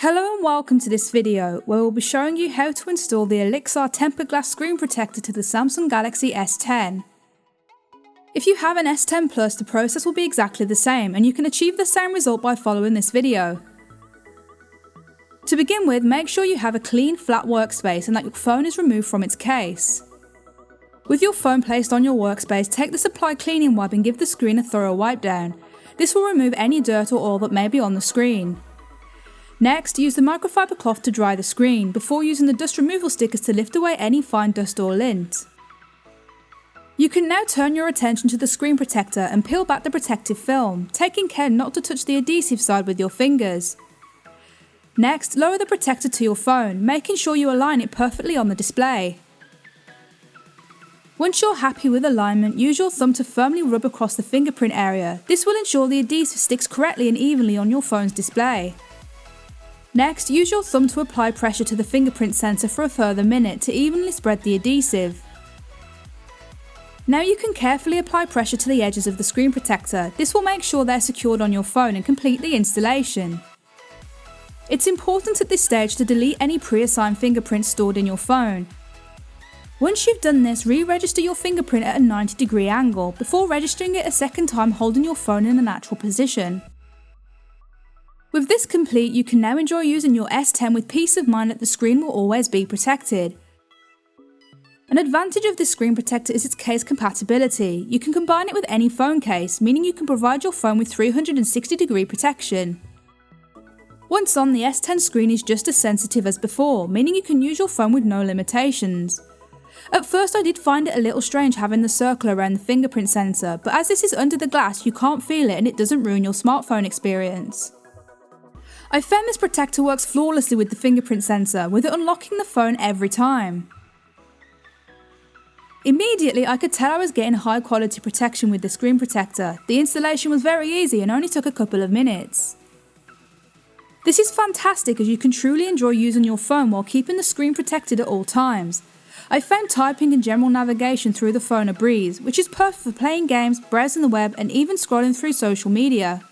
Hello and welcome to this video where we'll be showing you how to install the Olixar tempered glass screen protector to the Samsung Galaxy S10. If you have an S10 Plus, the process will be exactly the same and you can achieve the same result by following this video. To begin with, make sure you have a clean, flat workspace and that your phone is removed from its case. With your phone placed on your workspace, take the supplied cleaning wipe and give the screen a thorough wipe down. This will remove any dirt or oil that may be on the screen. Next, use the microfiber cloth to dry the screen, before using the dust removal stickers to lift away any fine dust or lint. You can now turn your attention to the screen protector and peel back the protective film, taking care not to touch the adhesive side with your fingers. Next, lower the protector to your phone, making sure you align it perfectly on the display. Once you're happy with alignment, use your thumb to firmly rub across the fingerprint area. This will ensure the adhesive sticks correctly and evenly on your phone's display. Next, use your thumb to apply pressure to the fingerprint sensor for a further minute to evenly spread the adhesive. Now you can carefully apply pressure to the edges of the screen protector. This will make sure they're secured on your phone and complete the installation. It's important at this stage to delete any pre-assigned fingerprints stored in your phone. Once you've done this, re-register your fingerprint at a 90-degree angle before registering it a second time, holding your phone in a natural position. With this complete, you can now enjoy using your S10 with peace of mind that the screen will always be protected. An advantage of this screen protector is its case compatibility. You can combine it with any phone case, meaning you can provide your phone with 360-degree protection. Once on, the S10 screen is just as sensitive as before, meaning you can use your phone with no limitations. At first I did find it a little strange having the circle around the fingerprint sensor, but as this is under the glass you can't feel it and it doesn't ruin your smartphone experience. I found this protector works flawlessly with the fingerprint sensor, with it unlocking the phone every time. Immediately I could tell I was getting high quality protection with the screen protector. The installation was very easy and only took a couple of minutes. This is fantastic as you can truly enjoy using your phone while keeping the screen protected at all times. I found typing and general navigation through the phone a breeze, which is perfect for playing games, browsing the web and even scrolling through social media.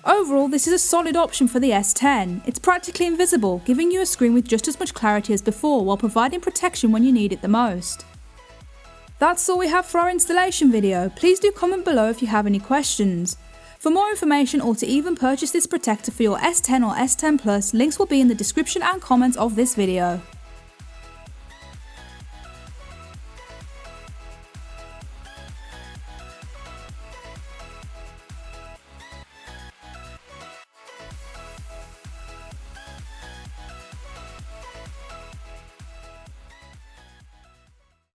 Overall, this is a solid option for the S10. It's practically invisible, giving you a screen with just as much clarity as before while providing protection when you need it the most. That's all we have for our installation video. Please do comment below if you have any questions. For more information or to even purchase this protector for your S10 or S10 Plus, links will be in the description and comments of this video.